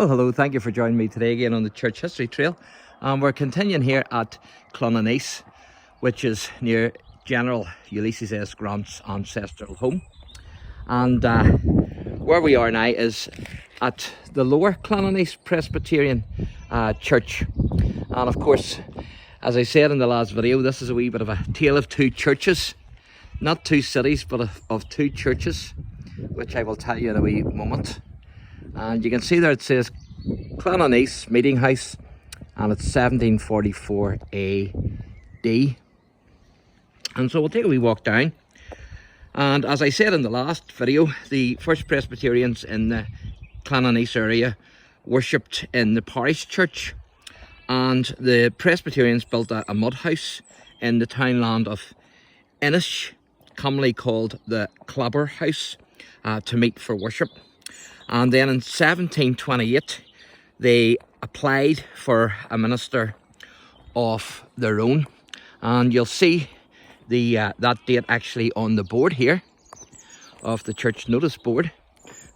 Well, hello, thank you for joining me today again on the Church History Trail. We're continuing here at CLONANEESE, which is near General Ulysses S. Grant's ancestral home. And where we are now is at the lower CLONANEESE Presbyterian Church. And of course, as I said in the last video, this is a wee bit of a tale of two churches. Not two cities, but of two churches, which I will tell you in a wee moment. And you can see there it says CLONANEESE Meeting House, and it's 1744 AD. And so we'll take a wee walk down. And as I said in the last video, the first Presbyterians in the CLONANEESE area worshipped in the parish church, and the Presbyterians built a mud house in the townland of Ennis, commonly called the Clabber House, to meet for worship. And then in 1728 they applied for a minister of their own, and you'll see the that date actually on the board here of the church notice board,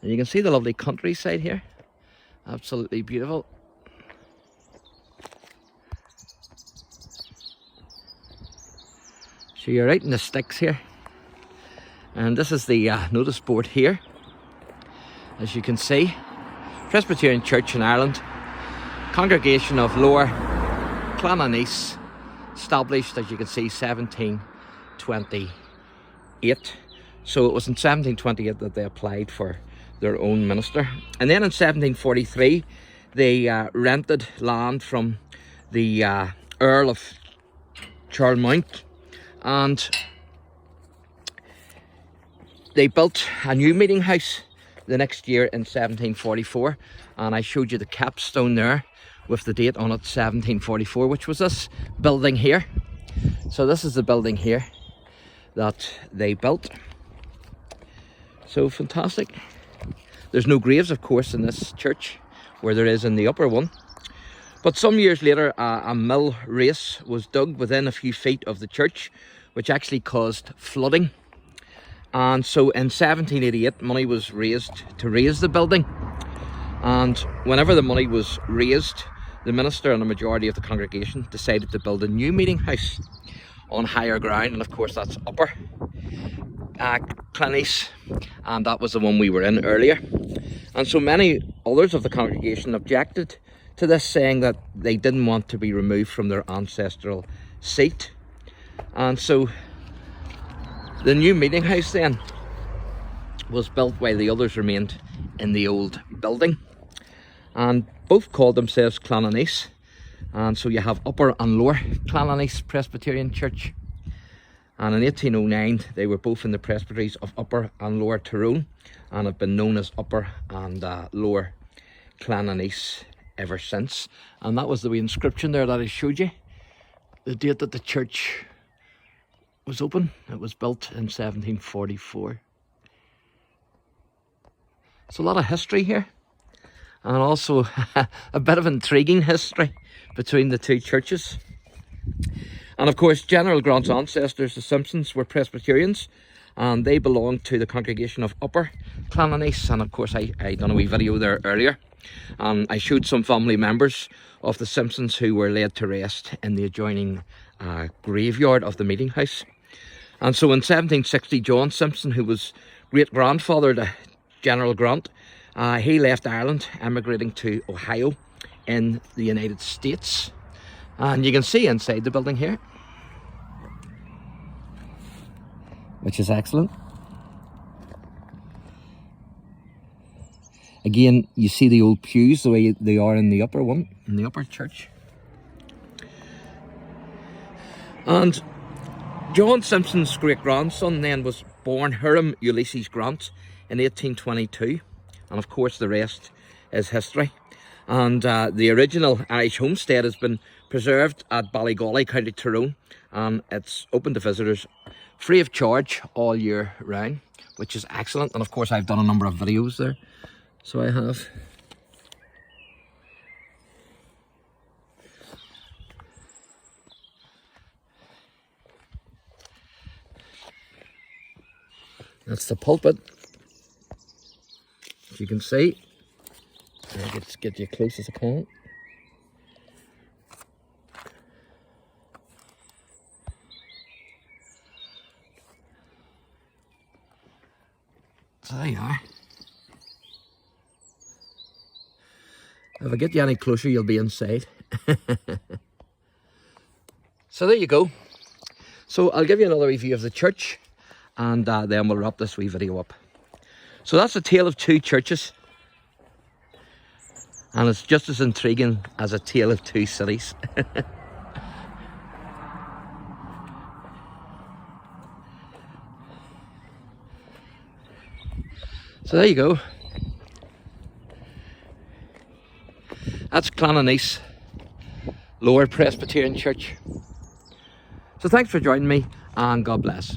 and you can see the lovely countryside here, absolutely beautiful. So you're out in the sticks here, and this is the notice board here. As you can see, Presbyterian Church in Ireland, congregation of Lower CLONANEESE, established, as you can see, 1728. So it was in 1728 that they applied for their own minister. And then in 1743 they rented land from the Earl of Charlemont, and they built a new meeting house the next year in 1744, and I showed you the capstone there with the date on it, 1744, which was this building here. So this is the building here that they built. So fantastic. There's no graves, of course, in this church where there is in the upper one, but some years later a mill race was dug within a few feet of the church, which actually caused flooding. And so in 1788 money was raised to raise the building, and whenever the money was raised, the minister and a majority of the congregation decided to build a new meeting house on higher ground, and of course that's upper CLONANEESE, and that was the one we were in earlier. And so many others of the congregation objected to this, saying that they didn't want to be removed from their ancestral seat. And so the new meeting house then was built while the others remained in the old building, and both called themselves CLONANEESE. And so you have Upper and Lower CLONANEESE Presbyterian Church, and in 1809 they were both in the presbyteries of Upper and Lower Tyrone, and have been known as Upper and Lower CLONANEESE ever since. And that was the wee inscription there that I showed you, the date that the church was open. It was built in 1744. It's a lot of history here, and also a bit of intriguing history between the two churches. And of course, General Grant's ancestors, the Simpsons, were Presbyterians, and they belonged to the congregation of Upper CLONANEESE. And of course I done a wee video there earlier, and I showed some family members of the Simpsons who were laid to rest in the adjoining graveyard of the meeting house. And so in 1760, John Simpson, who was great-grandfather to General Grant, he left Ireland, emigrating to Ohio in the United States. And you can see inside the building here, which is excellent. Again, you see the old pews the way they are in the upper one, in the upper church. And John Simpson's great-grandson then was born Hiram Ulysses Grant in 1822, and of course the rest is history. And the original Irish homestead has been preserved at Ballygawley, County Tyrone, and it's open to visitors free of charge all year round, which is excellent. And of course I've done a number of videos there, so I have. That's the pulpit. As you can see, I think it's get you close as I can. So there you are. If I get you any closer, you'll be inside. So there you go. So I'll give you another review of the church, and then we'll wrap this wee video up. So that's a tale of two churches, and it's just as intriguing as a tale of two cities. So there you go. That's CLONANEESE Lower Presbyterian Church. So thanks for joining me, and God bless.